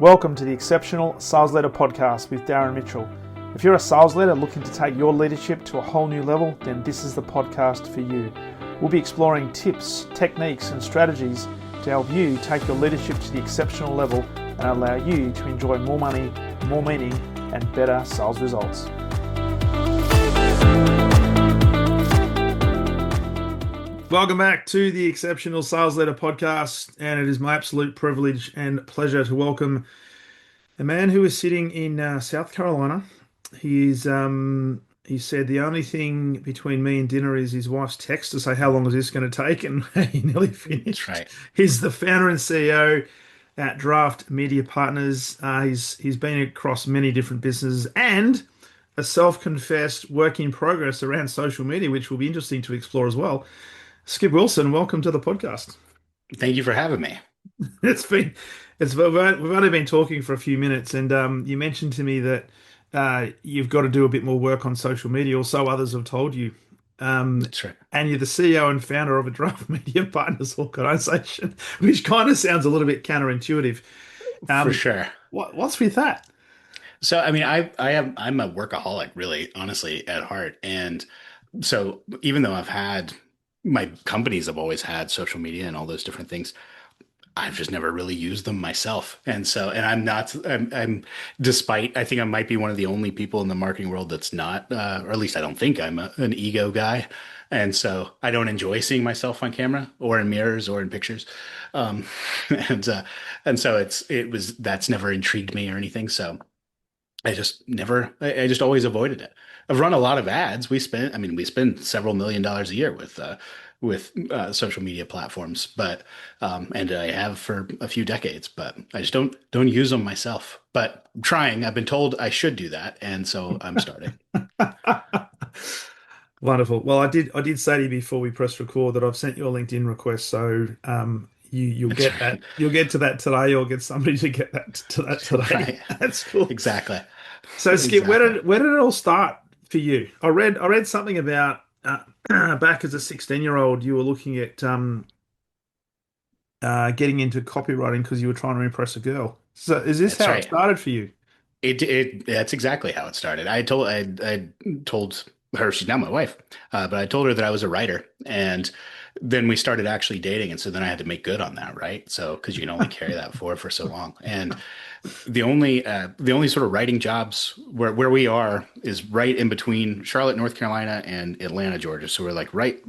Welcome to the Exceptional Sales Leader Podcast with Darren Mitchell. If you're a sales leader looking to take your leadership to a whole new level, then this is the podcast for you. We'll be exploring tips, techniques, and strategies to help you take your leadership to the exceptional level and allow you to enjoy more money, more meaning, and better sales results. Welcome back to the Exceptional Sales Leader Podcast, and it is my absolute privilege and pleasure to welcome a man who is sitting in South Carolina. He said the only thing between me and dinner is his wife's text to say, how long is this going to take? And he nearly finished. That's right. He's the founder and CEO at Draft Media Partners. He's been across many different businesses and a self-confessed work in progress around social media, which will be interesting to explore as well. Skip Wilson, welcome to the podcast. Thank you for having me. We've only been talking for a few minutes, and you mentioned to me that you've got to do a bit more work on social media, or so others have told you. That's right. And you're the CEO and founder of a Draft Media Partners organization, which kind of sounds a little bit counterintuitive. For sure. What's with that? So, I mean, I'm a workaholic, really, honestly, at heart. And so even though my companies have always had social media and all those different things, I've just never really used them myself. And despite, I think I might be one of the only people in the marketing world that's not, or at least I don't think I'm an ego guy. And so I don't enjoy seeing myself on camera or in mirrors or in pictures. And so that's never intrigued me or anything. So I just always avoided it. I've run a lot of ads. We spend several $1 million a year with social media platforms, but and I have for a few decades, but I just don't use them myself. But I'm trying. I've been told I should do that, and so I'm starting. Wonderful. Well, I did say to you before we press record that I've sent you a LinkedIn request, so you'll get that. You'll get to that today, or get somebody to get to that today. Right. That's cool. Exactly. So, Skip, Exactly. where did it all start for you? I read something about back as a 16-year-old, you were looking at getting into copywriting because you were trying to impress a girl. So, is this That's how it right. started for you? That's exactly how it started. I told her, she's now my wife, but I told her that I was a writer, and then we started actually dating, and so then I had to make good on that, right? So because you can only carry that forward for so long, and the only sort of writing jobs where we are is right in between Charlotte, North Carolina, and Atlanta, Georgia. So we're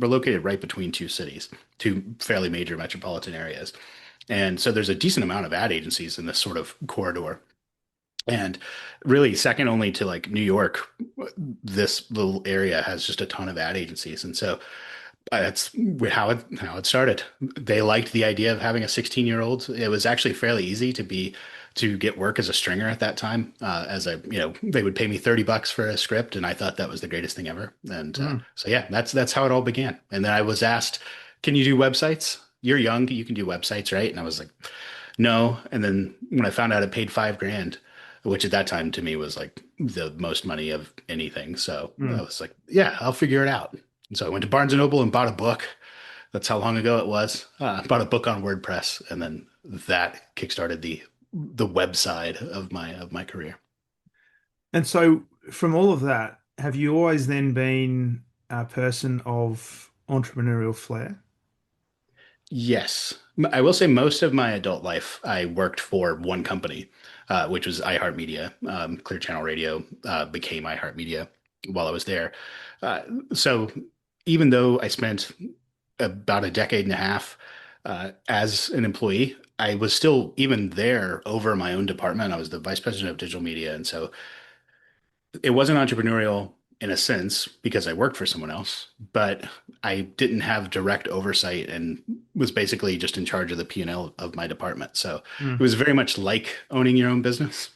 located right between two cities, two fairly major metropolitan areas, and so there's a decent amount of ad agencies in this sort of corridor. And really, second only to like New York, this little area has just a ton of ad agencies. And so that's how it started. They liked the idea of having a 16-year-old. It was actually fairly easy to get work as a stringer at that time. They would pay me $30 for a script, and I thought that was the greatest thing ever. And so yeah, that's how it all began. And then I was asked, "Can you do websites? You're young, you can do websites, right?" And I was like, "No." And then when I found out it paid $5,000, which at that time to me was like the most money of anything. So I was like, yeah, I'll figure it out. And so I went to Barnes and Noble and bought a book. That's how long ago it was. Bought a book on WordPress, and then that kickstarted the web side of my career. And so, from all of that, have you always then been a person of entrepreneurial flair? Yes. I will say most of my adult life, I worked for one company, which was iHeartMedia. Clear Channel Radio became iHeartMedia while I was there. So even though I spent about a decade and a half as an employee, I was still even there over my own department. I was the vice president of digital media. And so it wasn't entrepreneurial in a sense because I worked for someone else, but I didn't have direct oversight and was basically just in charge of the P&L of my department. So it was very much like owning your own business.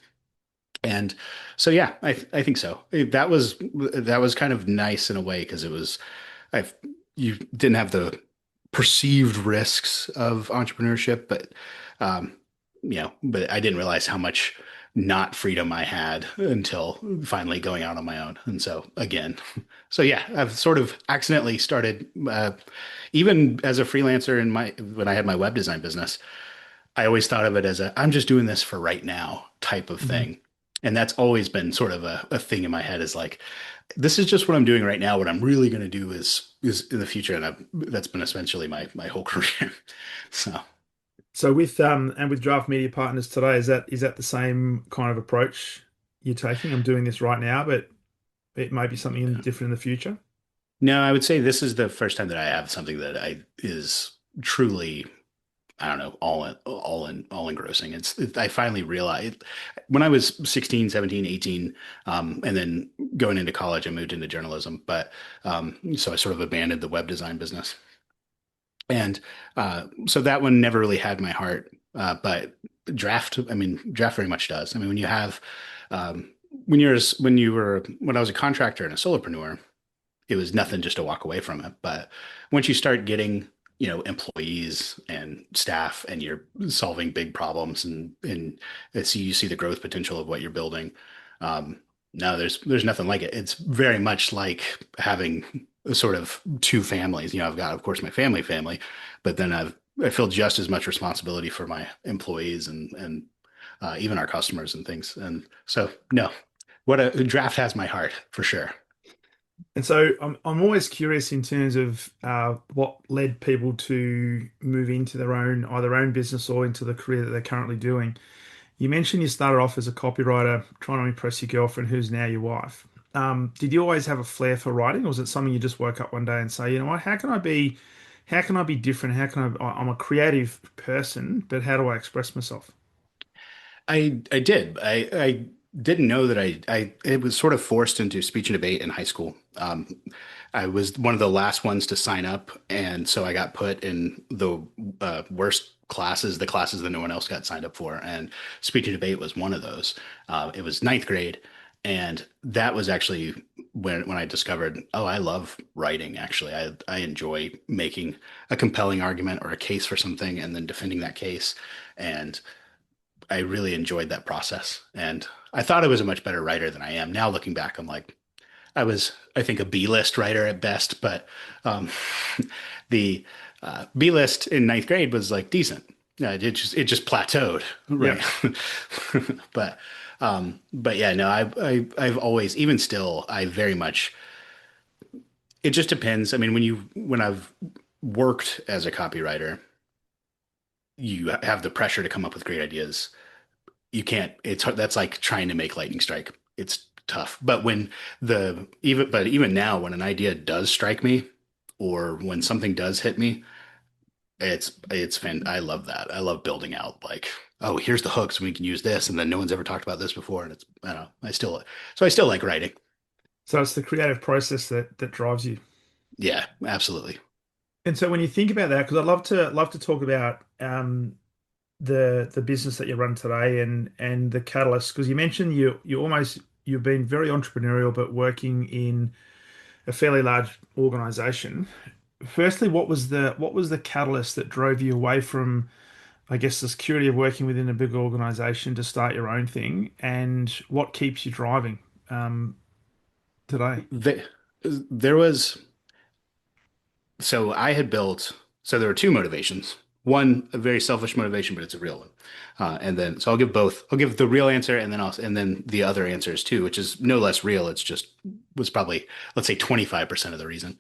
And so, yeah, I think so. That was kind of nice in a way because you didn't have the perceived risks of entrepreneurship, but but I didn't realize how much not freedom I had until finally going out on my own. And so yeah, I've sort of accidentally started, even as a freelancer when I had my web design business, I always thought of it as I'm just doing this for right now type of Hmm. thing. And that's always been sort of a thing in my head is like, this is just what I'm doing right now. What I'm really going to do is in the future. And that's been essentially my whole career. So So with and with Draft Media Partners today, is that the same kind of approach you're taking? I'm doing this right now, but it may be something different in the future. no, I would say this is the first time that I have something that I is truly, I don't know, all engrossing. I finally realized when I was 16, 17, 18, and then going into college, I moved into journalism. But so I sort of abandoned the web design business. And so that one never really had my heart. But draft very much does. I mean, when you have, when I was a contractor and a solopreneur, it was nothing just to walk away from it. But once you start getting, employees and staff and you're solving big problems and you see the growth potential of what you're building. No, there's nothing like it. It's very much like having a sort of two families. I've got, of course, my family, but then I feel just as much responsibility for my employees and even our customers and things. And so, no, what a draft has my heart for sure. And so I'm always curious in terms of what led people to move into their own business or into the career that they're currently doing. You mentioned you started off as a copywriter trying to impress your girlfriend, who's now your wife. Did you always have a flair for writing, or was it something you just woke up one day and say, you know what, how can I be different? I'm a creative person, but how do I express myself? I did. I didn't know that I it was sort of forced into speech and debate in high school. I was one of the last ones to sign up, and so I got put in the worst classes, the classes that no one else got signed up for, and speech and debate was one of those. It was ninth grade, and that was actually when I discovered, oh, I love writing. Actually, I enjoy making a compelling argument or a case for something, and then defending that case, and I really enjoyed that process. And I thought I was a much better writer than I am. Now looking back, I'm like, I think, a B-list writer at best, but um, the B-list in ninth grade was like decent. It just plateaued, Yeah. right? But yeah, no, I've always, even still, I very much, it just depends. I mean, when I've worked as a copywriter, you have the pressure to come up with great ideas. You can't, that's like trying to make lightning strike. It's tough. But even now, when an idea does strike me or when something does hit me, it's fan. I love that. I love building out like, oh, here's the hooks. We can use this. And then no one's ever talked about this before. And I don't know. I still like writing. So it's the creative process that drives you. Yeah, absolutely. And so when you think about that, because I'd love to talk about the business that you run today and the catalyst, because you mentioned you've been very entrepreneurial, but working in a fairly large organization. Firstly, what was the catalyst that drove you away from, I guess, the security of working within a big organization to start your own thing, and what keeps you driving um, today? The, there was So I had built, so there were two motivations. One, a very selfish motivation, but it's a real one. And then, so I'll give both. I'll give the real answer and then the other answers too, which is no less real. Was probably, let's say 25% of the reason.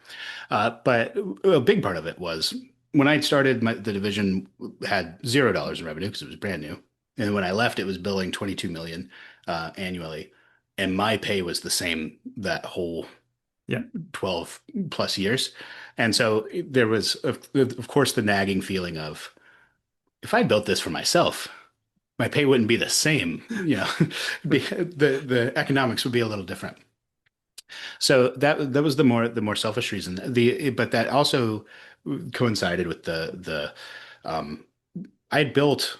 But a big part of it was when I started, the division had $0 in revenue because it was brand new. And when I left, it was billing 22 million, annually. And my pay was the same that whole Yeah. 12 plus years. And so there was, of course, the nagging feeling of if I built this for myself, my pay wouldn't be the same. The economics would be a little different. So that was the more selfish reason. But that also coincided with the um, I had built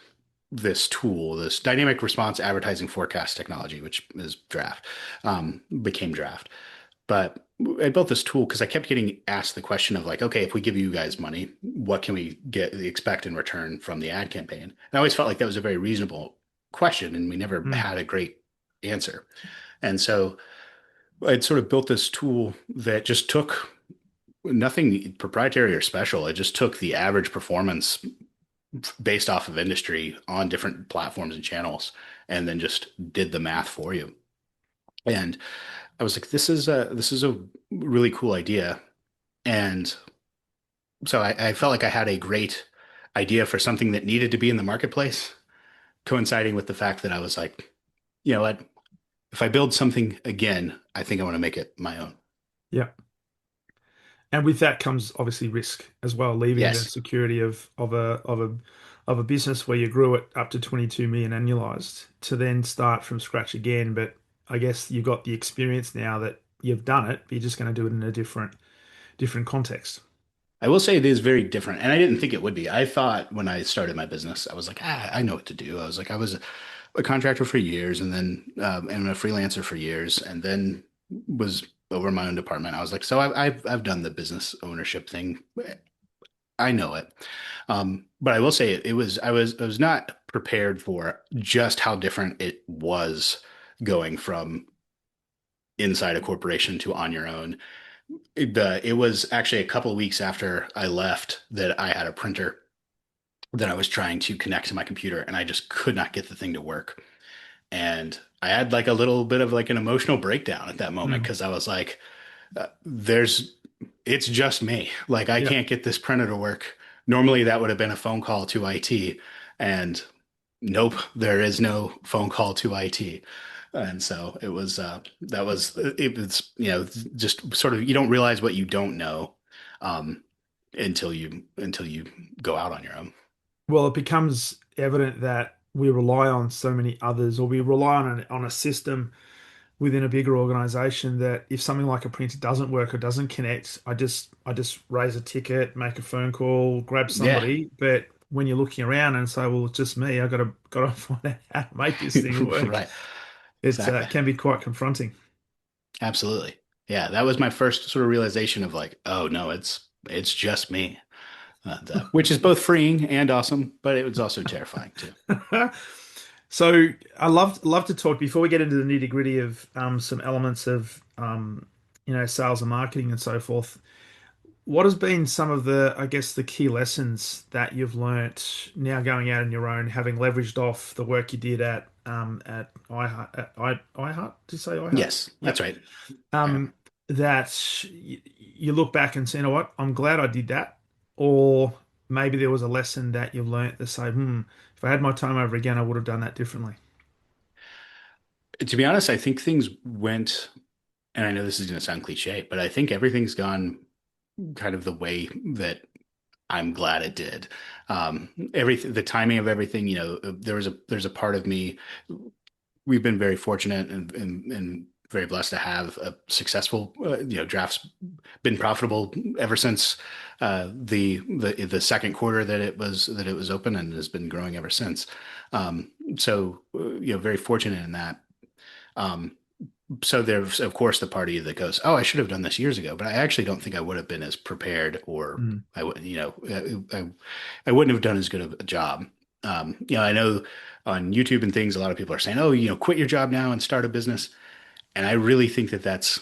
this tool, this dynamic response advertising forecast technology, which is became Draft. But I built this tool because I kept getting asked the question of like, okay, if we give you guys money, what can we expect in return from the ad campaign? And I always felt like that was a very reasonable question, and we never Mm. had a great answer. And so I'd sort of built this tool that just took nothing proprietary or special. It just took the average performance based off of industry on different platforms and channels, and then just did the math for you. And I was like, this is a really cool idea. And so I felt like I had a great idea for something that needed to be in the marketplace, coinciding with the fact that I was like, you know what? If I build something again, I think I want to make it my own. Yeah. And with that comes obviously risk as well, leaving the Yes. security of a business where you grew it up to 22 million annualized to then start from scratch again. But I guess you've got the experience now that you've done it, but you're just going to do it in a different context. I will say it is very different. And I didn't think it would be. I thought when I started my business, I was like, I know what to do. I was like, I was a contractor for years and then and a freelancer for years and then was over my own department. I was like, so I've done the business ownership thing. I know it. But I will say I was not prepared for just how different it was going from inside a corporation to on your own. It was actually a couple of weeks after I left that I had a printer that I was trying to connect to my computer and I just could not get the thing to work. And I had like a little bit of like an emotional breakdown at that moment Mm. because I was like, there's, it's just me. Like I Yeah. can't get this printer to work. Normally that would have been a phone call to IT, and nope, there is no phone call to IT. And so it was, just sort of, you don't realize what you don't know, um, until you go out on your own. Well, it becomes evident that we rely on so many others, or we rely on a system within a bigger organization that if something like a printer doesn't work or doesn't connect, I just raise a ticket, make a phone call, grab Yeah. somebody. But when you're looking around and say, well, it's just me, I gotta find out how to make this thing work. Right. It Exactly. can be quite confronting. Absolutely. Yeah, that was my first sort of realization of like, oh no, it's just me. Which is both freeing and awesome, but it was also terrifying too. So I love to talk before we get into the nitty gritty of some elements of sales and marketing and so forth. What has been some of the, I guess, the key lessons that you've learnt now going out on your own, having leveraged off the work you did at iHeart? iHeart? Did you say iHeart? Yes, that's Yep. right. Yeah. Um, that you look back and say, you know what, I'm glad I did that. Or maybe there was a lesson that you've learnt that say, if I had my time over again, I would have done that differently. To be honest, I think things went, and I know this is going to sound cliche, but I think everything's gone kind of the way that I'm glad it did. Everything, the timing of everything, there's a part of me. We've been very fortunate and very blessed to have a successful, drafts been profitable ever since the second quarter that it was open and has been growing ever since. Very fortunate in that. Um, so there's of course the party that goes, oh, I should have done this years ago, but I actually don't think I would have been as prepared, or Mm. I would, I wouldn't have done as good of a job. I know on YouTube and things, a lot of people are saying, oh, quit your job now and start a business. And I really think that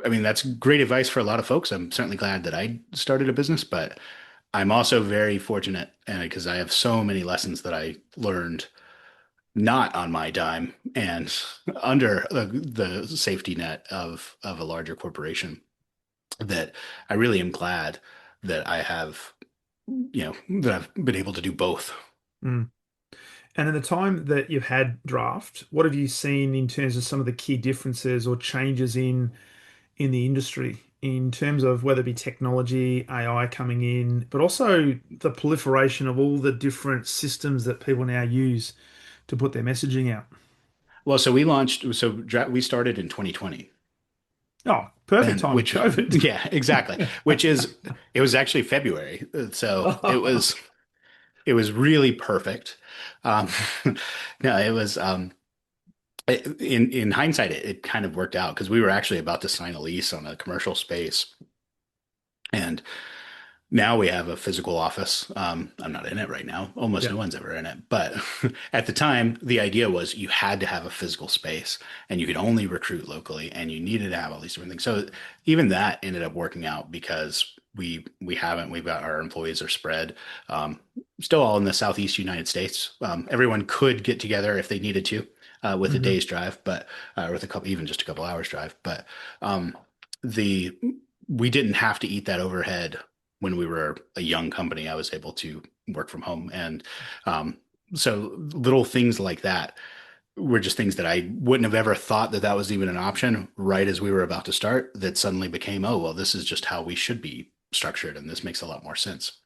I mean, that's great advice for a lot of folks. I'm certainly glad that I started a business, but I'm also very fortunate, and because I have so many lessons that I learned not on my dime and under the safety net of a larger corporation, that I really am glad that I have, that I've been able to do both. Mm. And in the time that you've had draft, what have you seen in terms of some of the key differences or changes in the industry in terms of whether it be technology, AI coming in, but also the proliferation of all the different systems that people now use to put their messaging out? Well, we started in 2020, Oh, perfect and timing, which, COVID. yeah, exactly, it was actually February. So it was really perfect. Um, no, it was, in hindsight, it kind of worked out because we were actually about to sign a lease on a commercial space, and now we have a physical office. I'm not in it right now. Almost Yeah. no one's ever in it. But at the time, the idea was you had to have a physical space and you could only recruit locally and you needed to have all these different things. So even that ended up working out because we haven't. We've got our employees are spread, um, still all in the Southeast United States. Everyone could get together if they needed to, with a Hmm. day's drive, but with a couple, even just a couple hours drive. But um, the we didn't have to eat that overhead when we were a young company. I was able to work from home, and um, so little things like that were just things that I wouldn't have ever thought that that was even an option right as we were about to start, that suddenly became, oh, well, this is just how we should be structured. And this makes a lot more sense.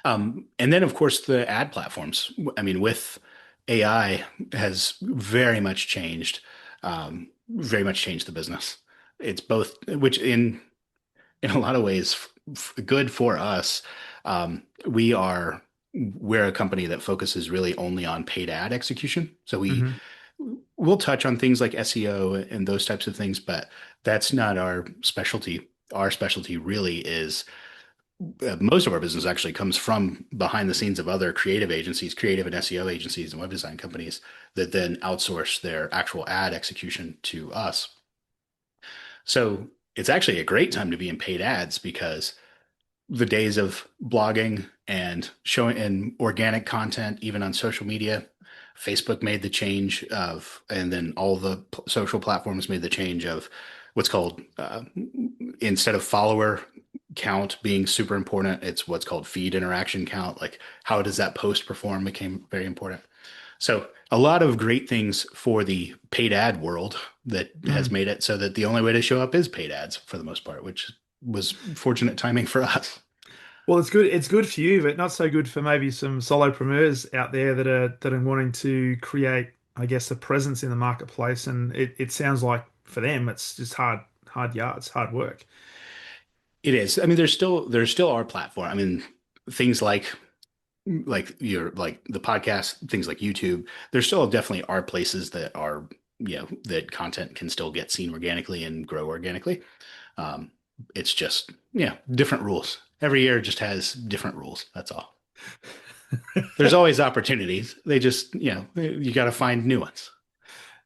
And then, of course, the ad platforms. I mean, with AI has very much changed the business. It's both, which in a lot of ways, good for us. We're a company that focuses really only on paid ad execution. So Hmm. we'll touch on things like SEO and those types of things, but that's not our specialty. Our specialty really is, most of our business actually comes from behind the scenes of other creative agencies, creative and SEO agencies and web design companies that then outsource their actual ad execution to us. So it's actually a great time to be in paid ads because the days of blogging and showing and organic content, even on social media, Facebook made the change of, and then all the social platforms made the change of what's called, instead of follower count being super important, it's what's called feed interaction count. Like, how does that post perform became very important. So a lot of great things for the paid ad world that has Mm. made it so that the only way to show up is paid ads for the most part, which was fortunate timing for us. Well, it's good. It's good for you, but not so good for maybe some solopreneurs out there that are wanting to create, I guess, a presence in the marketplace. And it sounds like for them, it's just hard yards, hard work. It is. I mean, there's still our platform. I mean, things like the podcast, things like YouTube. There still definitely are places that are, that content can still get seen organically and grow organically. Um, it's just, different rules. Every year just has different rules. That's all. There's always opportunities. They just, you got to find new ones.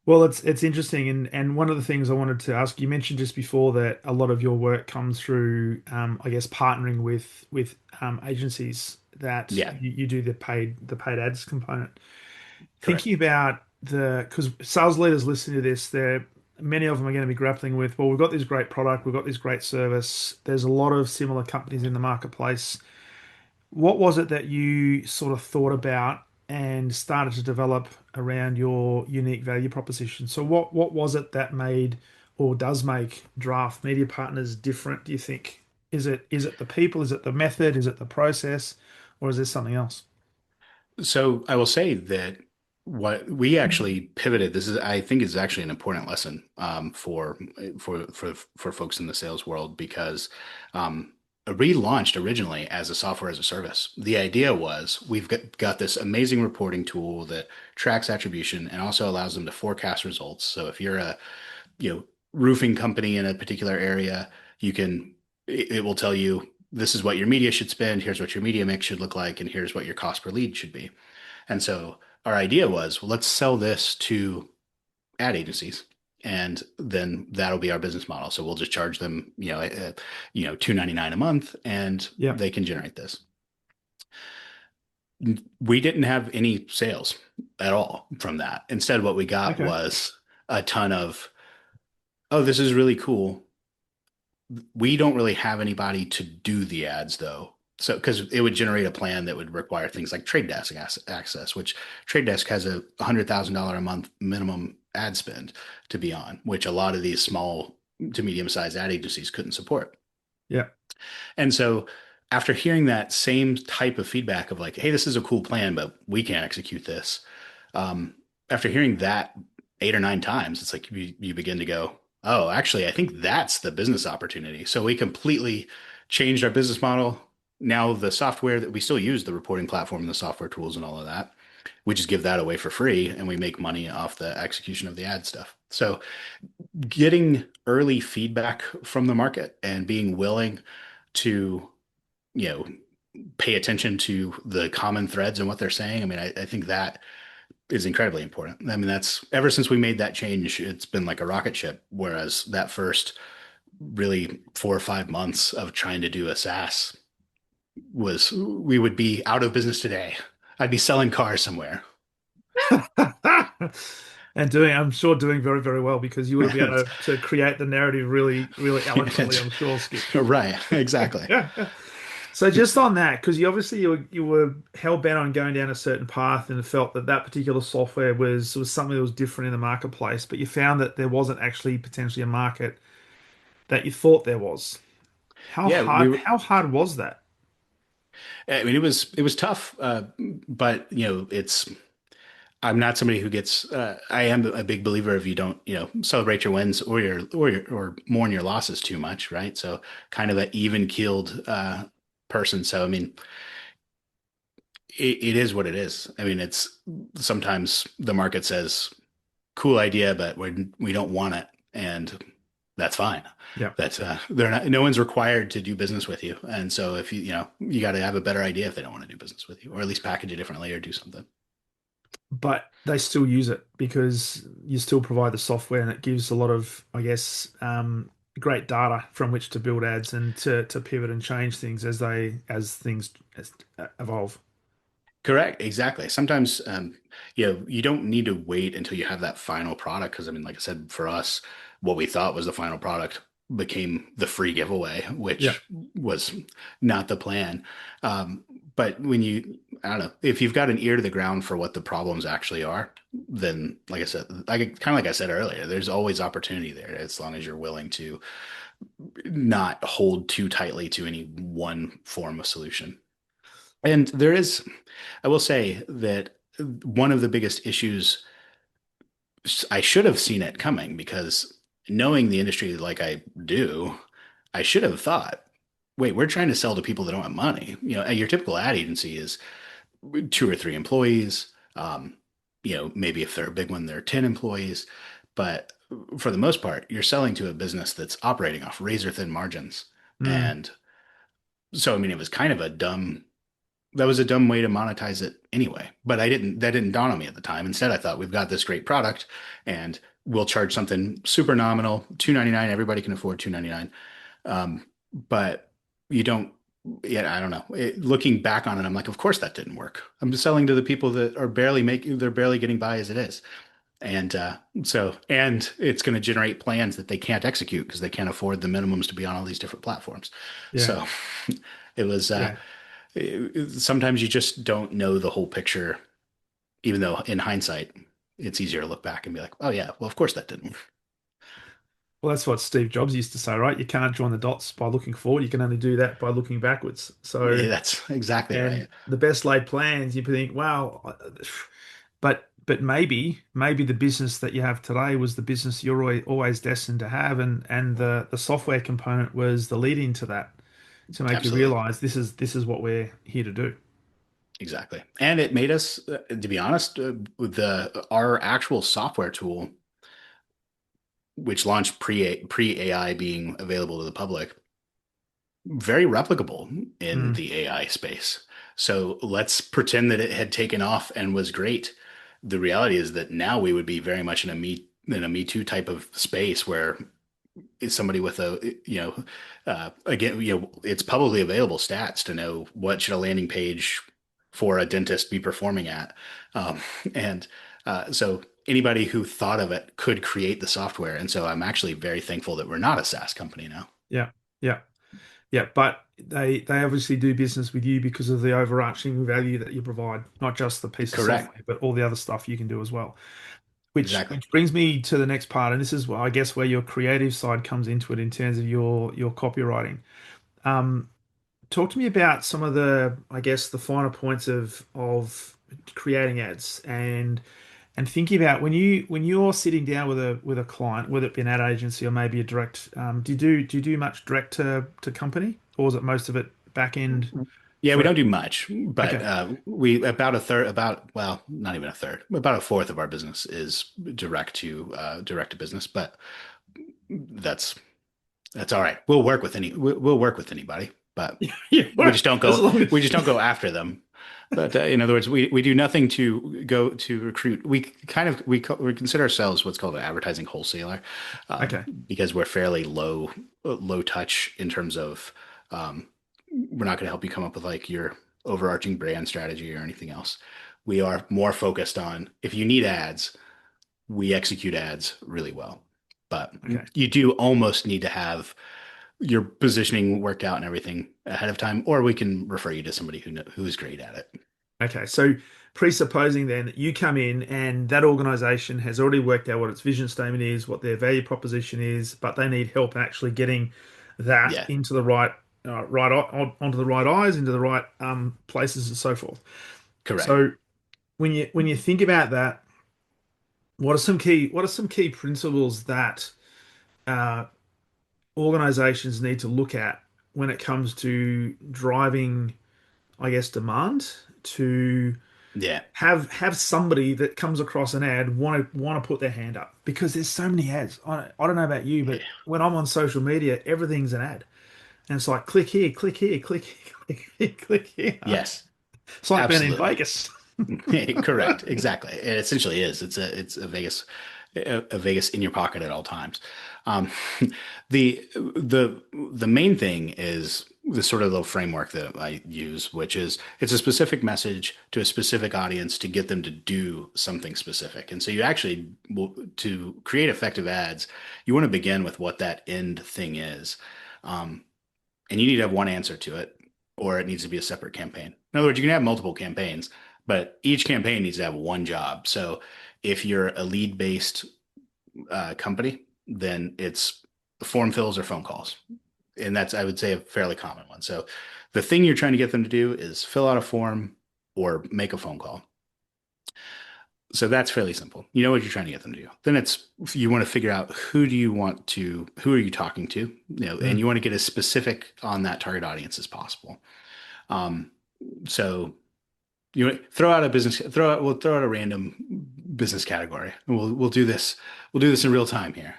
Well, it's interesting, and one of the things I wanted to ask, you mentioned just before that a lot of your work comes through, I guess, partnering with agencies that Yeah, you do the paid ads component. correct. Thinking about because sales leaders listening to this, there many of them are going to be grappling with, well, we've got this great product, we've got this great service. There's a lot of similar companies in the marketplace. What was it that you sort of thought about and started to develop around your unique value proposition? So what was it that made or does make Draft Media Partners different, do you think? Is it the people? Is it the method? Is it the process? Or is there something else? So I will say that what we actually pivoted. This is, I think, is actually an important lesson, for folks in the sales world because we launched originally as a software as a service. The idea was we've got this amazing reporting tool that tracks attribution and also allows them to forecast results. So if you're a roofing company in a particular area, it will tell you this is what your media should spend, here's what your media mix should look like, and here's what your cost per lead should be. And so our idea was, well, let's sell this to ad agencies, and then that'll be our business model. So we'll just charge them, $2.99 a month, and Yeah. they can generate this. We didn't have any sales at all from that. Instead, what we got Okay. was a ton of, oh, this is really cool. We don't really have anybody to do the ads though. So, because it would generate a plan that would require things like trade desk access, which Trade Desk has a $100,000 a month minimum ad spend to be on, which a lot of these small to medium sized ad agencies couldn't support. Yeah. And so, after hearing that same type of feedback of like, hey, this is a cool plan, but we can't execute this. Um, After hearing that 8 or 9 times, it's like you begin to go, oh, actually, I think that's the business opportunity. So we completely changed our business model. Now the software that we still use, the reporting platform and the software tools and all of that, we just give that away for free and we make money off the execution of the ad stuff. So getting early feedback from the market and being willing to, you know, pay attention to the common threads and what they're saying. I mean, I think that is incredibly important. I mean, that's ever since we made that change, it's been like a rocket ship. Whereas that first really 4 or 5 months of trying to do a SaaS was we would be out of business today. I'd be selling cars somewhere. And I'm sure, doing very, very well because you would have been able to create the narrative really, really eloquently, I'm sure, Skip. Right, exactly. Yeah. So just on that, because you were hell bent on going down a certain path and felt that that particular software was something that was different in the marketplace, but you found that there wasn't actually potentially a market that you thought there was. How Yeah, we hard were, how hard was that? I mean, it was tough, but it's I'm not somebody who gets. I am a big believer of you don't celebrate your wins or mourn your losses too much, right? So kind of an even keeled person. So I mean, it is what it is. I mean, it's sometimes the market says cool idea, but we don't want it, and that's fine. Yeah. That's they're not. No one's required to do business with you, and so if you got to have a better idea if they don't want to do business with you, or at least package it differently or do something. But they still use it because you still provide the software and it gives a lot of, I guess, great data from which to build ads and to pivot and change things as evolve. Correct. Exactly. Sometimes, you don't need to wait until you have that final product. Because I mean, like I said, for us, what we thought was the final product became the free giveaway, Yeah. which was not the plan. Um, but I don't know, if you've got an ear to the ground for what the problems actually are, then, like I said, kind of like I said earlier, there's always opportunity there as long as you're willing to not hold too tightly to any one form of solution. And I will say that one of the biggest issues, I should have seen it coming because knowing the industry like I do, I should have thought, wait, we're trying to sell to people that don't have money. Your typical ad agency is 2 or 3 employees. Maybe if they're a big one, they're 10 employees. But for the most part, you're selling to a business that's operating off razor thin margins. Mm, And so, I mean, it was kind of that was a dumb way to monetize it anyway. But that didn't dawn on me at the time. Instead, I thought we've got this great product and we'll charge something super nominal, 2.99. Everybody can afford 2.99. But you don't, yeah, I don't know. Looking back on it, I'm like, of course that didn't work. I'm just selling to the people that they're barely getting by as it is. And and it's going to generate plans that they can't execute because they can't afford the minimums to be on all these different platforms. yeah. So it was, Yeah. sometimes you just don't know the whole picture, even though in hindsight, it's easier to look back and be like, oh, yeah, well, of course that didn't work. Well, that's what Steve Jobs used to say, right? You can't join the dots by looking forward. You can only do that by looking backwards. So, Yeah, that's exactly and right. the best laid plans, you think, wow, but maybe the business that you have today was the business you're always destined to have, and the software component was the lead into that to make you Absolutely. realize this is what we're here to do. Exactly. And it made us, to be honest, with our actual software tool, which launched pre AI being available to the public, very replicable in Mm, the AI space. So let's pretend that it had taken off and was great. The reality is that now we would be very much in a Me Too type of space where is somebody with again, it's publicly available stats to know what should a landing page for a dentist be performing at. Um, and so anybody who thought of it could create the software. And so I'm actually very thankful that we're not a SaaS company now. yeah, yeah, yeah. But they obviously do business with you because of the overarching value that you provide, not just the piece of Correct. software, but all the other stuff you can do as well. Which Exactly. which brings me to the next part, and this is, I guess, where your creative side comes into it in terms of your copywriting. Um, Talk to me about some of the, I guess, the finer points of creating ads and thinking about when you're sitting down with a client, whether it be an ad agency or maybe a direct. Do you do much direct to company, or is it most of it back end Yeah, we for? don't do much, but Okay, we about a third, well, not even a third, about a fourth of our business is direct to business. But that's that's all right. We'll work with anybody, but yeah, we just don't as go long as we just don't go after them. But in other words, we do nothing to go to recruit. We consider ourselves what's called an advertising wholesaler, Okay. because we're fairly low touch in terms of we're not going to help you come up with like your overarching brand strategy or anything else. We are more focused on if you need ads, we execute ads really well. But Okay. you do almost need to have your positioning worked out and everything ahead of time, or we can refer you to somebody who is great at it. Okay. So presupposing then that you come in and that organization has already worked out what its vision statement is, what their value proposition is, but they need help actually getting that Yeah, into the onto the right eyes, into the right places and so forth. correct. So when you think about that, what are some key principles that uh, organizations need to look at when it comes to driving, I guess, demand to Yeah. have somebody that comes across an ad want to put their hand up because there's so many ads. I don't know about you, Yeah. but when I'm on social media, everything's an ad, and it's like click here, click here, click here, click here, click here. Yes, It's like being in absolutely. Vegas. Correct. Exactly. It essentially is. It's a a Vegas in your pocket at all times. Um, the main thing is the sort of little framework that I use, which is it's a specific message to a specific audience to get them to do something specific. And so you actually to create effective ads, you want to begin with what that end thing is. Um, and you need to have one answer to it, or it needs to be a separate campaign. In other words, you can have multiple campaigns, but each campaign needs to have one job. So if you're a lead based company, then it's form fills or phone calls. And that's, I would say, a fairly common one. So the thing you're trying to get them to do is fill out a form or make a phone call. So that's fairly simple. You know what you're trying to get them to do. Then it's you want to figure out who are you talking to, and Mm. you want to get as specific on that target audience as possible. Um, so we'll throw out a random business category. And we'll do this in real time here.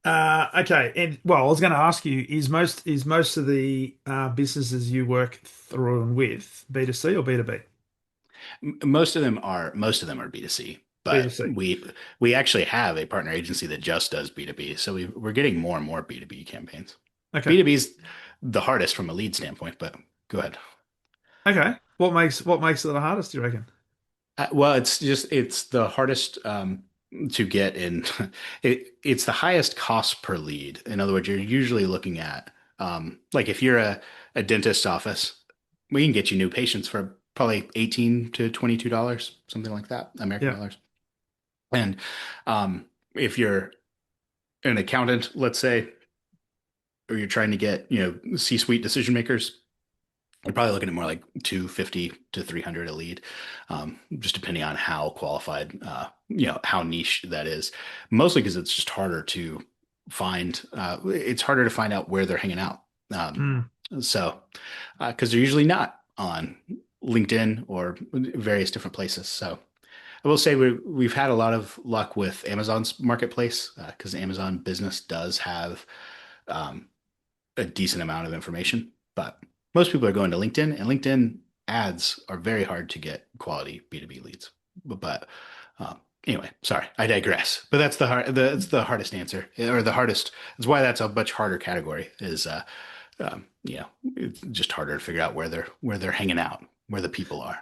Okay, and well, I was going to ask you: is most of the businesses you work through and with B2C or B2B? Most of them are B2C, but B2C. we actually have a partner agency that just does B2B. So we're getting more and more B2B campaigns. Okay. B2B is the hardest from a lead standpoint, but go ahead. Okay. What makes it the hardest, do you reckon? Well, it's the hardest to get in. It's the highest cost per lead. In other words, you're usually looking at like if you're a dentist's office, we can get you new patients for probably 18 to $22, something like that, American Yeah. dollars. And if you're an accountant, let's say, or you're trying to get, C-suite decision makers, you're probably looking at more like 250 to 300 a lead, just depending on how qualified, how niche that is. Mostly because it's just harder to find. It's harder to find out where they're hanging out. Um, Mm. so, because they're usually not on LinkedIn or various different places. So, I will say we've had a lot of luck with Amazon's marketplace because Amazon Business does have um, a decent amount of information, but most people are going to LinkedIn, and LinkedIn ads are very hard to get quality B2B leads. But anyway, sorry, I digress. But that's the hardest answer, or the hardest. That's why that's a much harder category. Is it's just harder to figure out where they're hanging out, where the people are.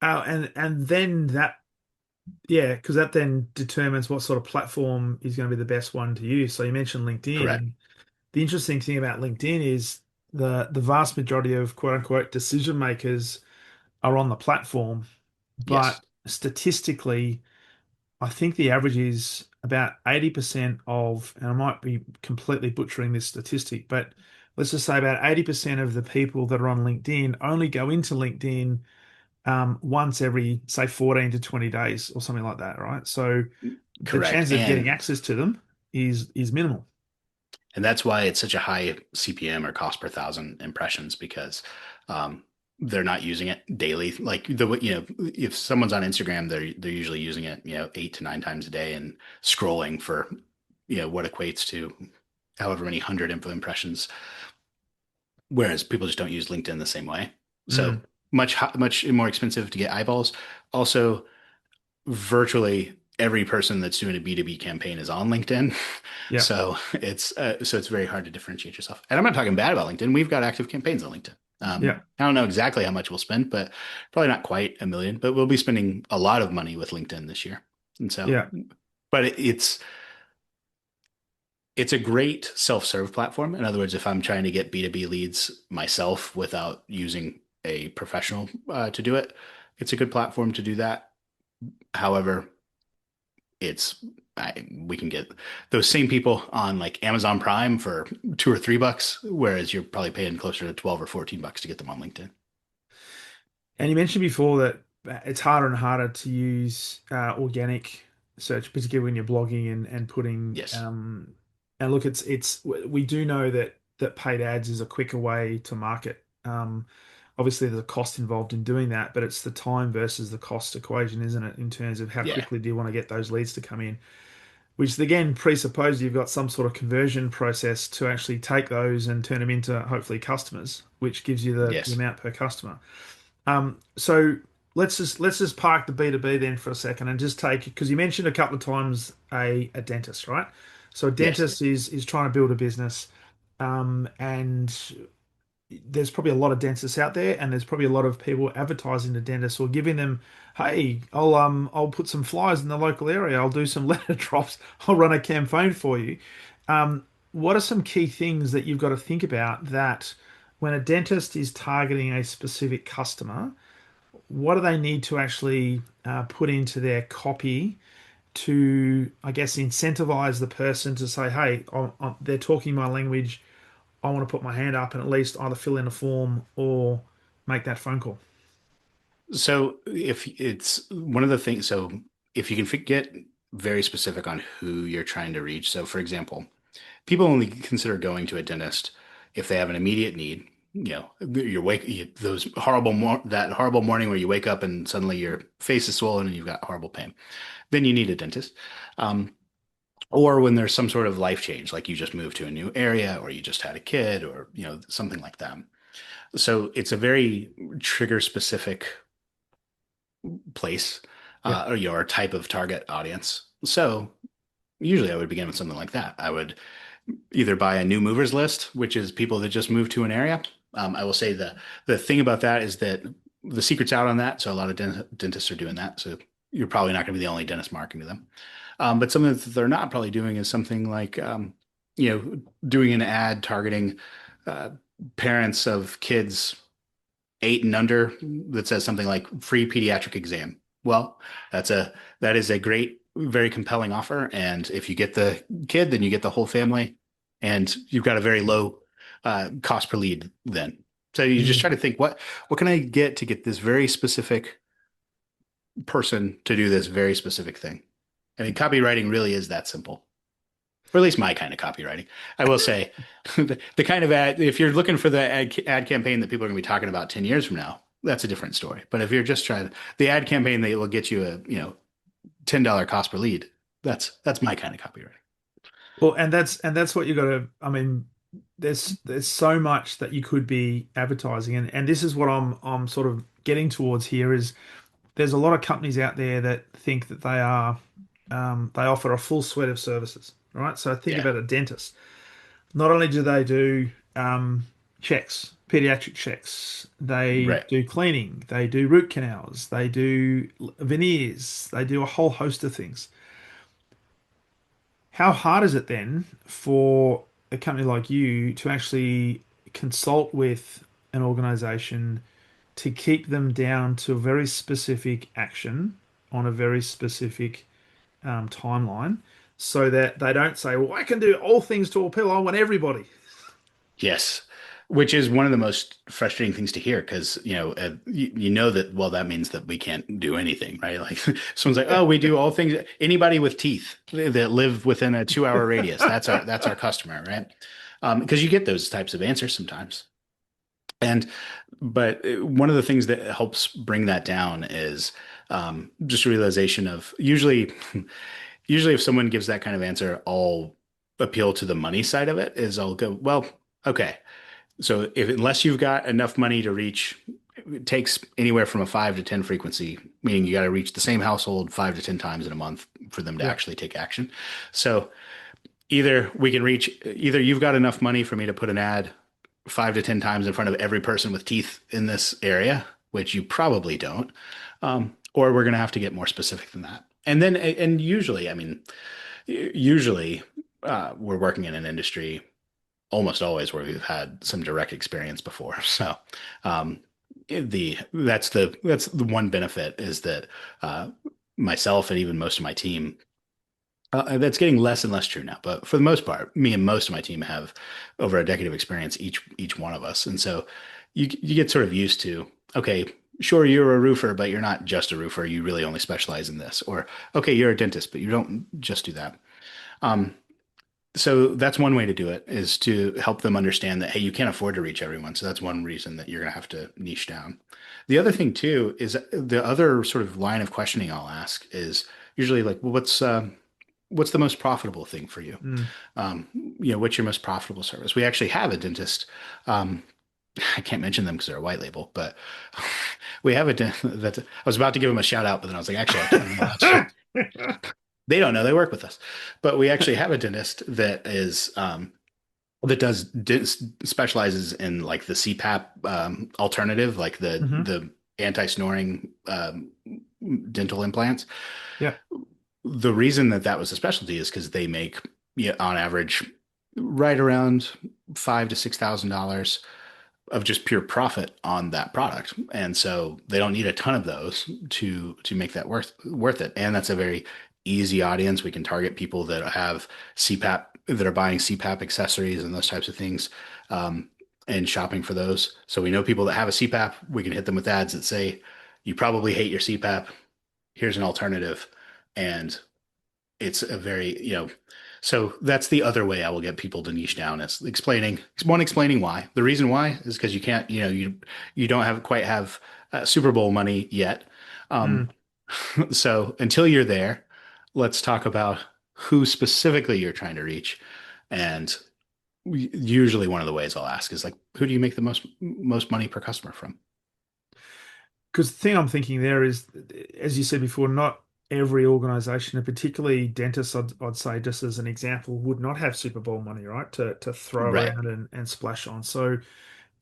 And then that, yeah, because that then determines what sort of platform is going to be the best one to use. So you mentioned LinkedIn, Correct. and the interesting thing about LinkedIn is the vast majority of quote unquote decision makers are on the platform, but Yes. statistically, I think the average is about 80% of, and I might be completely butchering this statistic, but let's just say about 80% of the people that are on LinkedIn only go into LinkedIn once every, say, 14 to 20 days or something like that, right? So the Correct. chance of getting access to them is minimal. And that's why it's such a high CPM or cost per thousand impressions because um, they're not using it daily. Like if someone's on Instagram, they're usually using it, 8 to 9 times a day and scrolling for, what equates to however many 100 impressions. Whereas people just don't use LinkedIn the same way. So Mm. much more expensive to get eyeballs. Also, virtually every person that's doing a B2B campaign is on LinkedIn. Yeah. So it's very hard to differentiate yourself. And I'm not talking bad about LinkedIn. We've got active campaigns on LinkedIn. Yeah. I don't know exactly how much we'll spend, but probably not quite 1 million, but we'll be spending a lot of money with LinkedIn this year. And so, Yeah. but it's a great self-serve platform. In other words, if I'm trying to get B2B leads myself without using a professional to do it, it's a good platform to do that. However, it's we can get those same people on like Amazon Prime for $2 or $3, whereas you're probably paying closer to 12 or $14 to get them on LinkedIn. And you mentioned before that it's harder and harder to use organic search, particularly when you're blogging and putting. Yes. And look, it's we do know that paid ads is a quicker way to market. Obviously, there's a cost involved in doing that, but it's the time versus the cost equation, isn't it? In terms of how Yeah. quickly do you want to get those leads to come in, which again presupposes you've got some sort of conversion process to actually take those and turn them into hopefully customers, which gives you the Yes. amount per customer. So let's just park the B2B then for a second and just take, because you mentioned a couple of times a dentist, right? So a Yes. dentist is trying to build a business, and there's probably a lot of dentists out there, and there's probably a lot of people advertising to dentists or giving them, hey, I'll put some flyers in the local area, I'll do some letter drops, I'll run a campaign for you. What are some key things that you've got to think about that when a dentist is targeting a specific customer, what do they need to actually put into their copy to, I guess, incentivize the person to say, hey, they're talking my language. I want to put my hand up and at least either fill in a form or make that phone call. So if it's one of the things, so if you can get very specific on who you're trying to reach. So for example, people only consider going to a dentist if they have an immediate need. Those that horrible morning where you wake up and suddenly your face is swollen and you've got horrible pain. Then you need a dentist. Um, or when there's some sort of life change, like you just moved to a new area or you just had a kid or, something like that. So it's a very trigger specific place, Yeah. or your type of target audience. So usually I would begin with something like that. I would either buy a new movers list, which is people that just moved to an area. I will say the thing about that is that the secret's out on that. So a lot of dentists are doing that. So you're probably not going to be the only dentist marketing to them. But something that they're not probably doing is something like, doing an ad targeting uh, parents of kids 8 and under that says something like free pediatric exam. Well, that is a great, very compelling offer. And if you get the kid, then you get the whole family, and you've got a very low cost per lead then. So you just Mm. try to think what can I get to get this very specific person to do this very specific thing. I mean, copywriting really is that simple, or at least my kind of copywriting. I will say the kind of ad, if you're looking for the ad campaign that people are going to be talking about 10 years from now, that's a different story. But if you're just trying the ad campaign that will get you a, $10 cost per lead, that's my kind of copywriting. Well, and that's what you got to. I mean, there's so much that you could be advertising, and this is what I'm sort of getting towards here is there's a lot of companies out there that think that they offer a full suite of services, right? So think Yeah. about a dentist. Not only do they do checks, pediatric checks, they Right. do cleaning, they do root canals, they do veneers, they do a whole host of things. How hard is it then for a company like you to actually consult with an organization to keep them down to a very specific action on a very specific timeline so that they don't say, well, I can do all things to all people. I want everybody. Yes. Which is one of the most frustrating things to hear because, you know that, well, that means that we can't do anything, right? Like someone's like, oh, we do all things. Anybody with teeth that live within a 2 hour radius, that's our customer, right? Because you get those types of answers sometimes. And, but one of the things that helps bring that down is just a realization of usually if someone gives that kind of answer, I'll appeal to the money side of it is I'll go, well, okay. So if unless you've got enough money to reach it takes anywhere from a 5 to 10 frequency, meaning you got to reach the same household 5 to 10 times in a month for them to Yeah. actually take action. So either you've got enough money for me to put an ad 5 to 10 times in front of every person with teeth in this area, which you probably don't, or we're going to have to get more specific than that. And usually, I mean, usually we're working in an industry almost always where we've had some direct experience before. So um, that's the one benefit is that uh, myself and even most of my team that's getting less and less true now, but for the most part, me and most of my team have over a decade of experience, each one of us, and so you get sort of used to, okay, sure, you're a roofer, but you're not just a roofer. You really only specialize in this, or okay, you're a dentist, but you don't just do that. Um, so that's one way to do it is to help them understand that hey, you can't afford to reach everyone. So that's one reason that you're gonna have to niche down. The other thing too is the other sort of line of questioning I'll ask is usually like, well, what's the most profitable thing for you? Mm. What's your most profitable service? We actually have a dentist. Um, I can't mention them because they're a white label, but we have a dentist that I was about to give them a shout out, but then I was like, actually, I can't. They don't know they work with us, but we actually have a dentist that is that specializes in like the CPAP alternative, like the Hmm. the anti-snoring dental implants. Yeah. The reason that that was a specialty is because they make, yeah, on average, right around $5,000 to $6,000 of just pure profit on that product, and so they don't need a ton of those to make that worth it. And that's a very easy audience. We can target people that have CPAP that are buying CPAP accessories and those types of things, and shopping for those. So we know people that have a CPAP. We can hit them with ads that say, "You probably hate your CPAP. Here's an alternative," and it's a very, so that's the other way I will get people to niche down is explaining why. The reason why is because you can't, you don't have quite have Super Bowl money yet. Mm. Um, so until you're there, let's talk about who specifically you're trying to reach. And usually one of the ways I'll ask is like, who do you make the most money per customer from? Because the thing I'm thinking there is, as you said before, not every organization, and particularly dentists, I'd say, just as an example, would not have Super Bowl money, right, to throw Right. around and splash on. So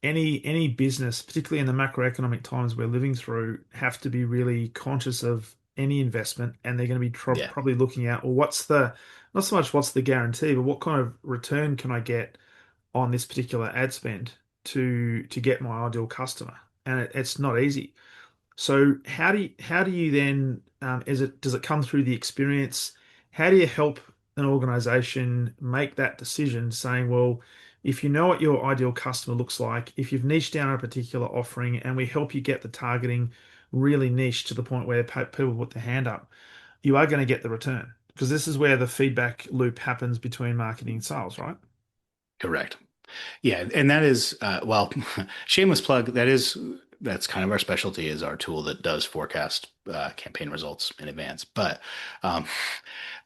any business, particularly in the macroeconomic times we're living through, have to be really conscious of any investment, and they're going to be Yeah. probably looking at, well, not so much what's the guarantee, but what kind of return can I get on this particular ad spend to get my ideal customer? And it's not easy. So how do you then does it come through the experience? How do you help an organization make that decision saying, well, if you know what your ideal customer looks like, if you've niched down a particular offering and we help you get the targeting really niche to the point where people put their hand up, you are going to get the return. Because this is where the feedback loop happens between marketing and sales, right? Correct. Yeah, and that is well, shameless plug. That's kind of our specialty is our tool that does forecast campaign results in advance. Um,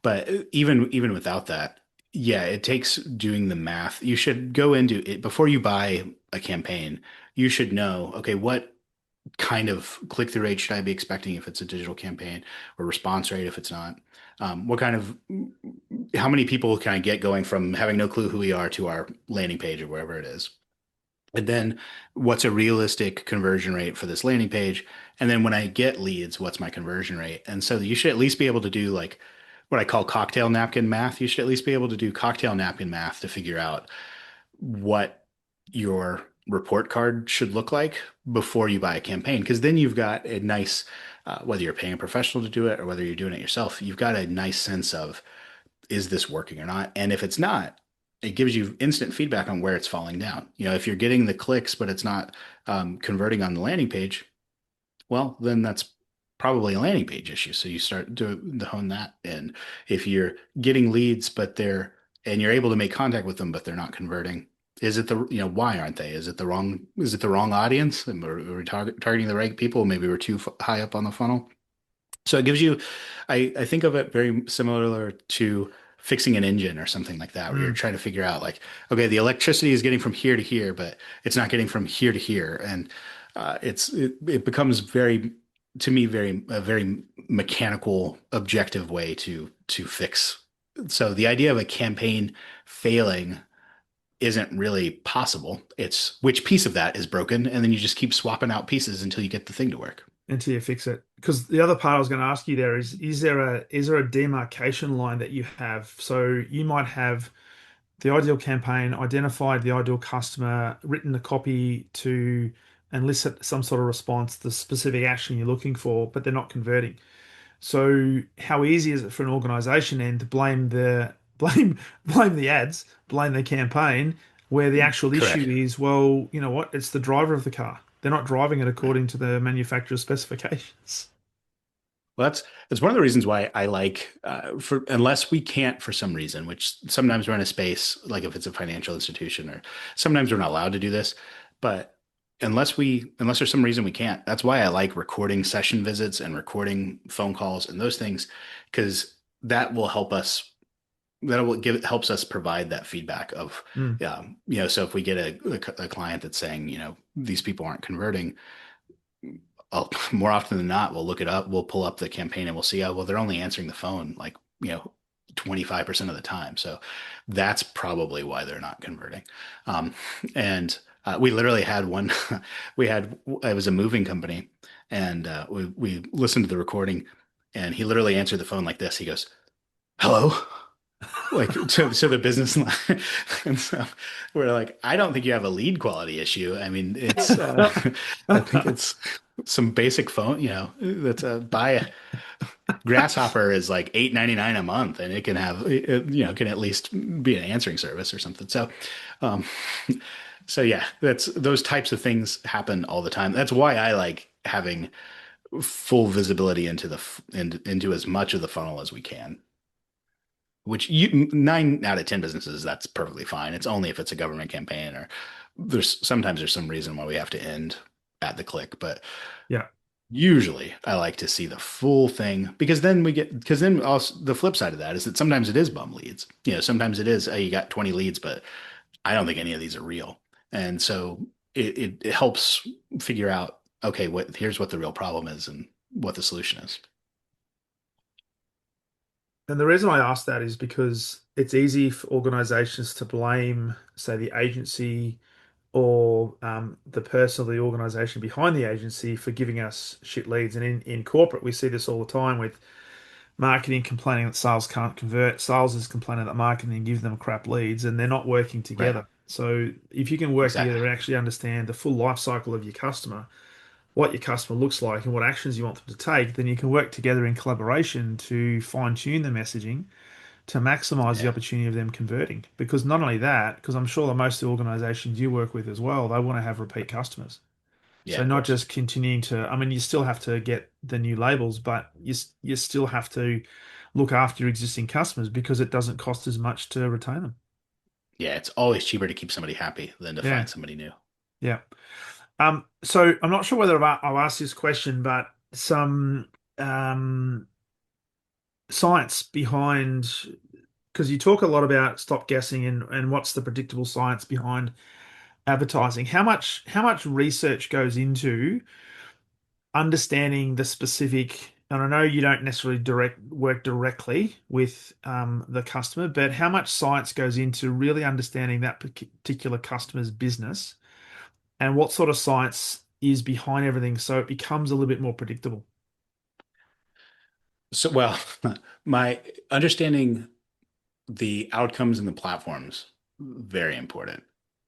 but even without that, yeah, it takes doing the math. You should go into it before you buy a campaign. You should know, okay, what kind of click-through rate should I be expecting if it's a digital campaign, or response rate if it's not? What kind of how many people can I get going from having no clue who we are to our landing page or wherever it is? And then what's a realistic conversion rate for this landing page? And then when I get leads, what's my conversion rate? And so you should at least be able to do like what I call cocktail napkin math. You should at least be able to do cocktail napkin math to figure out what your report card should look like before you buy a campaign. Because then you've got a nice, whether you're paying a professional to do it or whether you're doing it yourself, you've got a nice sense of is this working or not? And if it's not, it gives you instant feedback on where it's falling down. If you're getting the clicks, but it's not converting on the landing page, well, then that's probably a landing page issue. So you start to hone that in. If you're getting leads, and you're able to make contact with them, but they're not converting, is it why aren't they? Is it the wrong audience? And are we targeting the right people? Maybe we're too high up on the funnel. So it gives you, I think of it very similar to fixing an engine or something like that, where you're Mm. trying to figure out like, okay, the electricity is getting from here to here, but it's not getting from here to here. And it becomes very, to me, very a very mechanical, objective way to fix. So the idea of a campaign failing isn't really possible. It's which piece of that is broken, and then you just keep swapping out pieces until you get the thing to work. Until you fix it. Because the other part I was going to ask you there is there a demarcation line that you have? So you might have the ideal campaign, identified the ideal customer, written the copy to elicit some sort of response, the specific action you're looking for, but they're not converting. So how easy is it for an organization then to blame the ads, blame the campaign, where the actual issue Correct. is, well, you know what, it's the driver of the car. They're not driving it according to the manufacturer's specifications. Well, that's one of the reasons why I like for unless we can't for some reason, which sometimes we're in a space like if it's a financial institution or sometimes we're not allowed to do this, but unless there's some reason we can't, that's why I like recording session visits and recording phone calls and those things because that will help us that will give helps us provide that feedback of Mm. so if we get a client that's saying these people aren't converting, more often than not, we'll look it up, we'll pull up the campaign and we'll see, oh, well, they're only answering the phone like, 25% of the time. So that's probably why they're not converting. Um, and we literally had one, it was a moving company and we listened to the recording and he literally answered the phone like this. He goes, hello. Like so the business line and so we're like I don't think you have a lead quality issue. I mean it's I think it's some basic phone that's a buy a grasshopper is like 8.99 a month and it can have can at least be an answering service or something. So um so yeah, that's those types of things happen all the time. That's why I like having full visibility into as much of the funnel as we can, which 9 out of 10 businesses, that's perfectly fine. It's only if it's a government campaign or there's some reason why we have to end at the click. But Yeah. usually I like to see the full thing because then also the flip side of that is that sometimes it is bum leads. Sometimes it is, hey, you got 20 leads, but I don't think any of these are real. And so it helps figure out, okay, here's what the real problem is and what the solution is. And the reason I ask that is because it's easy for organizations to blame, say, the agency or the person or the organization behind the agency for giving us shit leads. And in corporate, we see this all the time with marketing complaining that sales can't convert, sales is complaining that marketing give them crap leads, and they're not working Right. together. So if you can work Exactly. together and actually understand the full life cycle of your customer, what your customer looks like and what actions you want them to take, then you can work together in collaboration to fine tune the messaging to maximize the Yeah. opportunity of them converting. Because not only that, because I'm sure that most of the organizations you work with as well, they want to have repeat customers. Yeah, So of not course. just continuing to, I mean, you still have to get the new labels, but you still have to look after your existing customers because it doesn't cost as much to retain them. Yeah, it's always cheaper to keep somebody happy than to Yeah, find somebody new. yeah. So I'm not sure whether I'll ask this question, but some um, science behind, because you talk a lot about stop guessing and what's the predictable science behind advertising. How much research goes into understanding the specific, and I know you don't necessarily work directly with the customer, but how much science goes into really understanding that particular customer's business and what sort of science is behind everything so it becomes a little bit more predictable. So, well, my understanding the outcomes and the platforms, very important.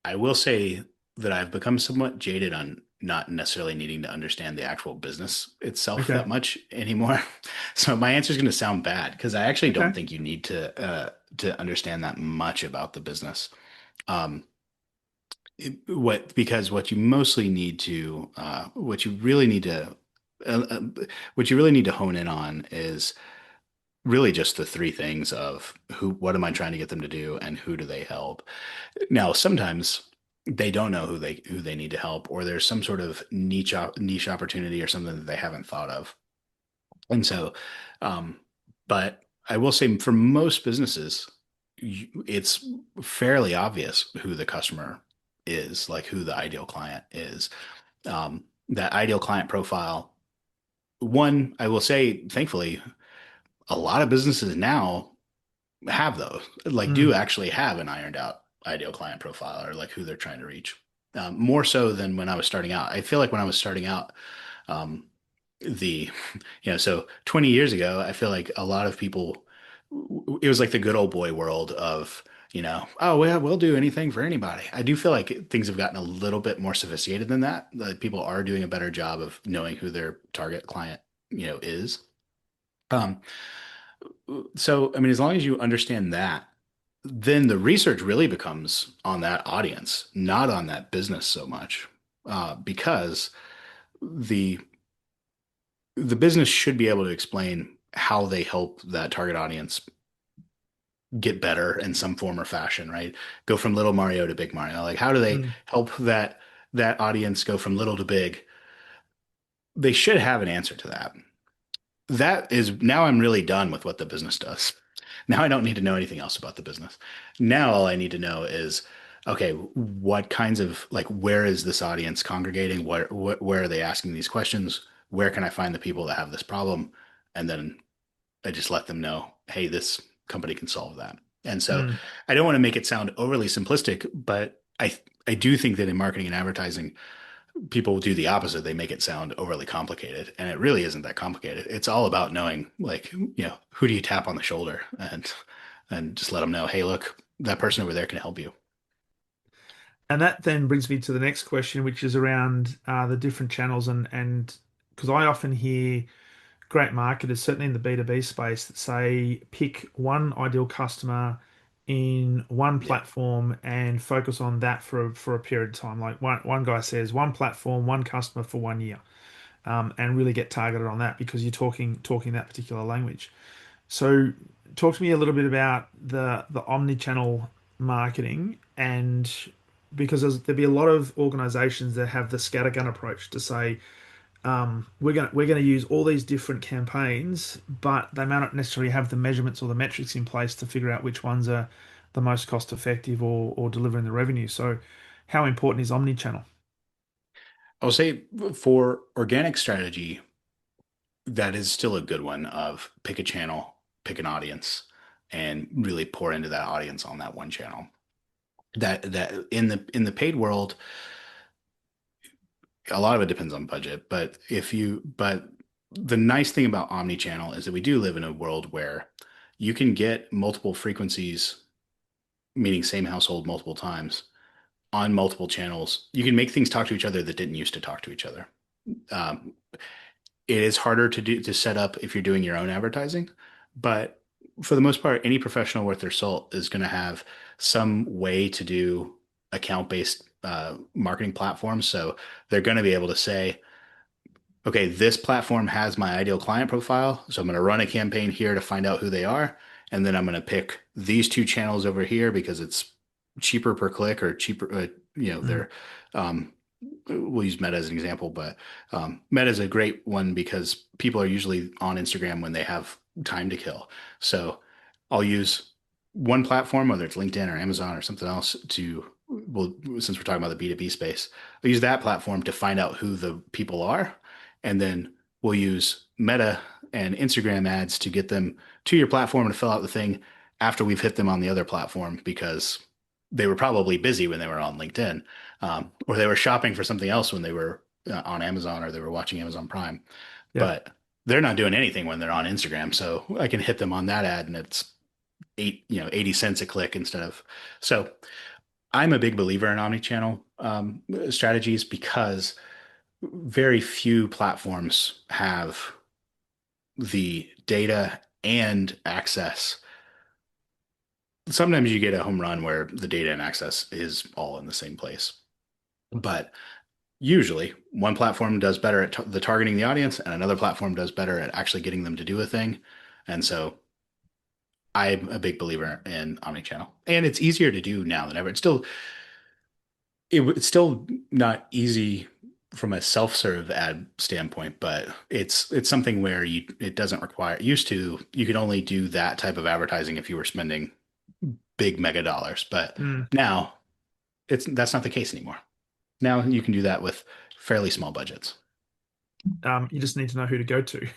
I will say that I've become somewhat jaded on not necessarily needing to understand the actual business itself Okay. that much anymore. So my answer is going to sound bad because I actually Okay. don't think you need to understand that much about the business. Um, because what you mostly need to uh, uh, what you really need to hone in on is really just the three things of what am I trying to get them to do and who do they help. Now sometimes they don't know who they need to help, or there's some sort of niche opportunity or something that they haven't thought of. And so um but I will say for most businesses it's fairly obvious who the customer is, like who the ideal client is. that ideal client profile. One, I will say, thankfully, a lot of businesses now have those, like do Mm, actually have an ironed out ideal client profile or like who they're trying to reach. More so than when I was starting out. I feel like when I was starting out, um, the, so 20 years ago, I feel like a lot of people, it was like the good old boy world of, oh, well, we'll do anything for anybody. I do feel like things have gotten a little bit more sophisticated than that. That people are doing a better job of knowing who their target client, is. Um, so, I mean, as long as you understand that, then the research really becomes on that audience, not on that business so much, because the the business should be able to explain how they help that target audience get better in some form or fashion, right? Go from little Mario to big Mario. Like, how do they mm, help that audience go from little to big? They should have an answer to that. That is now I'm really done with what the business does. Now I don't need to know anything else about the business. Now all I need to know is, okay, what kinds of like where is this audience congregating? Where are they asking these questions? Where can I find the people that have this problem? And then I just let them know, hey, this company can solve that. And so mm. I don't want to make it sound overly simplistic, but I do think that in marketing and advertising, people do the opposite. They make it sound overly complicated, and it really isn't that complicated. It's all about knowing, like, who do you tap on the shoulder and just let them know, hey, look, that person over there can help you. And that then brings me to the next question, which is around the different channels and because I often hear great marketers, certainly in the B2B space, that say pick one ideal customer in one Yeah. platform and focus on that for a period of time. Like one guy says, one platform, one customer for 1 year, and really get targeted on that because you're talking that particular language. So, talk to me a little bit about the omni-channel marketing, and because there'll be a lot of organizations that have the scattergun approach to say we're going to use all these different campaigns, but they may not necessarily have the measurements or the metrics in place to figure out which ones are the most cost effective or delivering the revenue. So, how important is omni-channel? I will say for organic strategy, that is still a good one of pick a channel, pick an audience, and really pour into that audience on that one channel. That in the paid world, a lot of it depends on budget, but the nice thing about omni-channel is that we do live in a world where you can get multiple frequencies, meaning same household multiple times on multiple channels. You can make things talk to each other that didn't used to talk to each other. Um, it is harder to set up if you're doing your own advertising, but for the most part, any professional worth their salt is going to have some way to do account-based marketing platforms. So they're going to be able to say, okay, this platform has my ideal client profile. So I'm going to run a campaign here to find out who they are. And then I'm going to pick these two channels over here because it's cheaper per click or cheaper, Mm, they're, um, we'll use Meta as an example, but Meta is a great one because people are usually on Instagram when they have time to kill. So I'll use one platform, whether it's LinkedIn or Amazon or something else, well, since we're talking about the B2B space, I'll use that platform to find out who the people are. And then we'll use Meta and Instagram ads to get them to your platform to fill out the thing after we've hit them on the other platform because they were probably busy when they were on LinkedIn, or they were shopping for something else when they were on Amazon or they were watching Amazon Prime. yeah. But they're not doing anything when they're on Instagram, so I can hit them on that ad and it's 80 cents a click instead of. So I'm a big believer in omni-channel strategies because very few platforms have the data and access. Sometimes you get a home run where the data and access is all in the same place. But usually one platform does better at the targeting the audience and another platform does better at actually getting them to do a thing. And so I'm a big believer in omnichannel. And it's easier to do now than ever. It's still not easy from a self-serve ad standpoint, but it's something where it doesn't require used to you could only do that type of advertising if you were spending big mega dollars. But Mm, now that's not the case anymore. Now you can do that with fairly small budgets. You just need to know who to go to.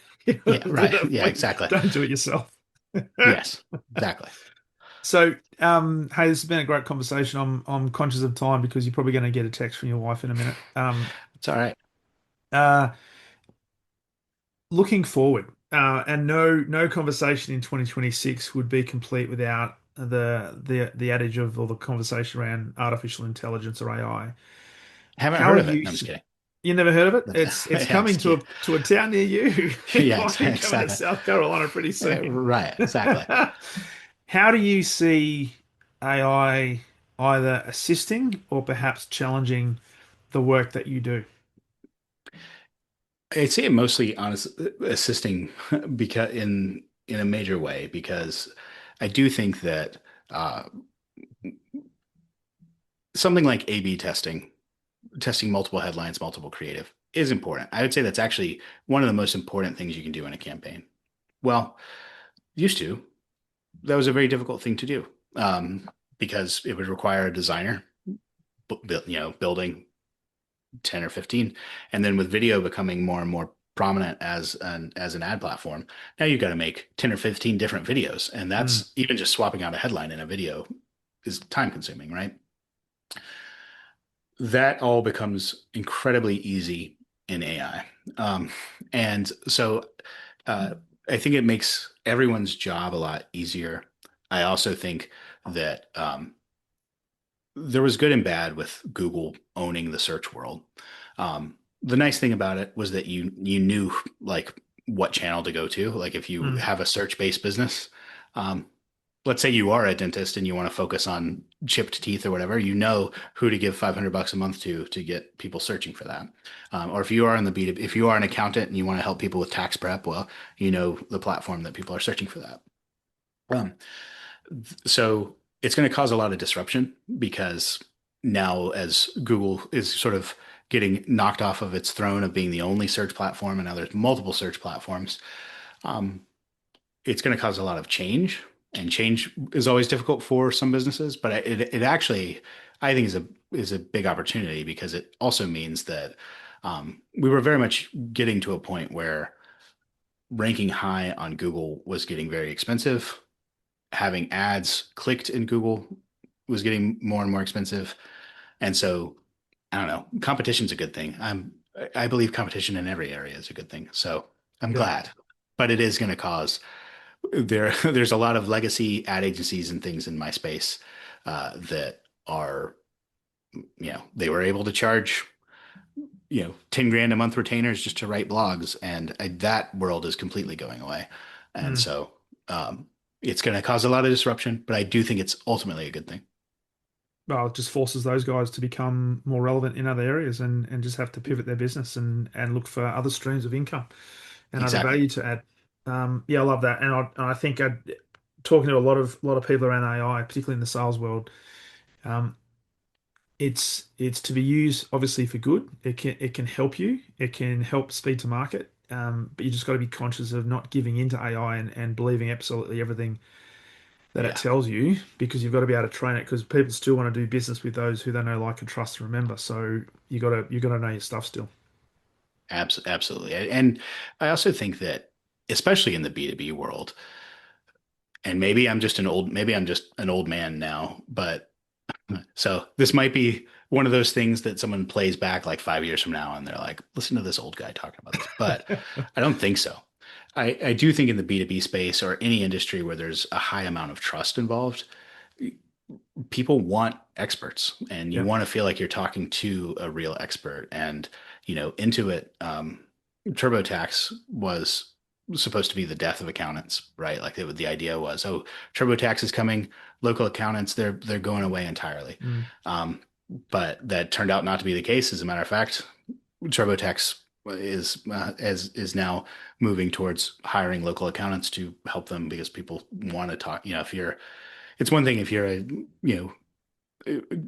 Yeah, right. Yeah, exactly. Don't do it yourself. Yes, exactly. So, hey, this has been a great conversation. I'm conscious of time because you're probably going to get a text from your wife in a minute. It's all right. Uh, Looking forward, and no conversation in 2026 would be complete without the adage of or the conversation around artificial intelligence or AI. Haven't How are heard of it. you? No, I'm just kidding. You never heard of it? It's Yeah, I'm coming just kidding. to a town near you. It Yeah, might be coming to exactly. South Carolina pretty soon. Right, exactly. How do you see AI either assisting or perhaps challenging the work that you do? I'd say mostly honest assisting because in a major way because I do think that uh, something like A/B testing, testing multiple headlines, multiple creative, is important. I would say that's actually one of the most important things you can do in a campaign. Well, used to, that was a very difficult thing to do because it would require a designer, building 10 or 15. And then with video becoming more and more prominent as an ad platform, now you've got to make 10 or 15 different videos. And Mm, that's even just swapping out a headline in a video is time consuming, right? That all becomes incredibly easy in AI. Um, and so uh, I think it makes everyone's job a lot easier. I also think that there was good and bad with Google owning the search world. The nice thing about it was that you knew like what channel to go to. Like if you mm, have a search-based business, um, let's say you are a dentist and you want to focus on chipped teeth or whatever, you know who to give $500 a month to get people searching for that. Or if you are in the B2B, if you are an accountant and you want to help people with tax prep, well, you know the platform that people are searching for that. Um, so it's going to cause a lot of disruption because now as Google is sort of getting knocked off of its throne of being the only search platform, and now there's multiple search platforms, um, it's going to cause a lot of change. And change is always difficult for some businesses, but it actually I think is a big opportunity because it also means that we were very much getting to a point where ranking high on Google was getting very expensive, having ads clicked in Google was getting more and more expensive. And so I don't know, competition's a good thing. I believe competition in every area is a good thing. So I'm yeah. glad, but it is going to cause there's a lot of legacy ad agencies and things in my space that are, they were able to charge, 10 grand a month retainers just to write blogs. And that world is completely going away. And Mm. so, it's going to cause a lot of disruption, but I do think it's ultimately a good thing. Well, it just forces those guys to become more relevant in other areas and just have to pivot their business and look for other streams of income and other Exactly. value to add. Yeah, I love that, and I think talking to a lot of people around AI, particularly in the sales world, um, it's to be used obviously for good. It can help you. It can help speed to market. But you just got to be conscious of not giving into AI and believing absolutely everything that it Yeah. tells you because you've got to be able to train it because people still want to do business with those who they know, like, and trust and remember. So you got to know your stuff still. Absolutely. And I also think that, especially in the B2B world, and maybe I'm just an old man now, but so this might be one of those things that someone plays back like 5 years from now and they're like, listen to this old guy talking about this. But I don't think so. I do think in the B2B space or any industry where there's a high amount of trust involved, people want experts and you Yeah. want to feel like you're talking to a real expert. And, Intuit, TurboTax was supposed to be the death of accountants, right? Like the idea was, oh, TurboTax is coming, local accountants, they're going away entirely. Mm, Um, but that turned out not to be the case. As a matter of fact, TurboTax is now moving towards hiring local accountants to help them because people want to talk. If you're, it's one thing if you're you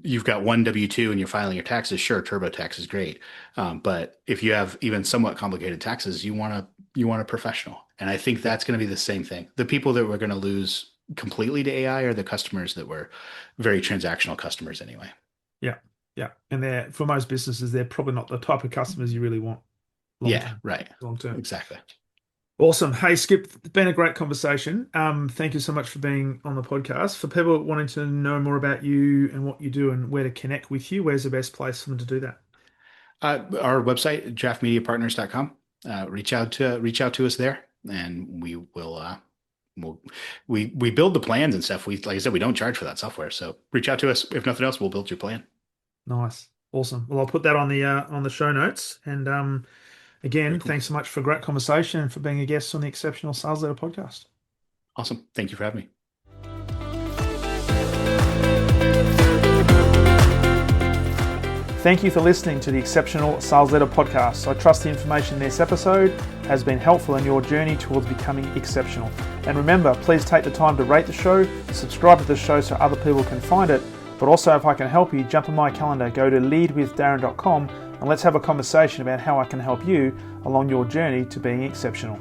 you've got one W-2 and you're filing your taxes. Sure, TurboTax is great, but if you have even somewhat complicated taxes, you want a professional. And I think yeah. that's going to be the same thing. The people that we're going to lose completely to AI are the customers that were very transactional customers anyway. Yeah. Yeah. And for most businesses, they're probably not the type of customers you really want long Yeah, term. right. Long term. Exactly. Awesome. Hey, Skip, it's been a great conversation. Thank you so much for being on the podcast. For people wanting to know more about you and what you do and where to connect with you, where's the best place for them to do that? Our website, draftmediapartners.com. Reach out to us there, and we will. We build the plans and stuff. Like I said, we don't charge for that software. So reach out to us. If nothing else, we'll build your plan. Nice. Awesome. Well, I'll put that on the show notes. And again, Very cool. thanks so much for a great conversation and for being a guest on the Exceptional Sales Leader podcast. Awesome. Thank you for having me. Thank you for listening to the Exceptional Sales Leader podcast. I trust the information in this episode has been helpful in your journey towards becoming exceptional. And remember, please take the time to rate the show, subscribe to the show so other people can find it. But also, if I can help you, jump on my calendar, go to leadwithdarren.com and let's have a conversation about how I can help you along your journey to being exceptional.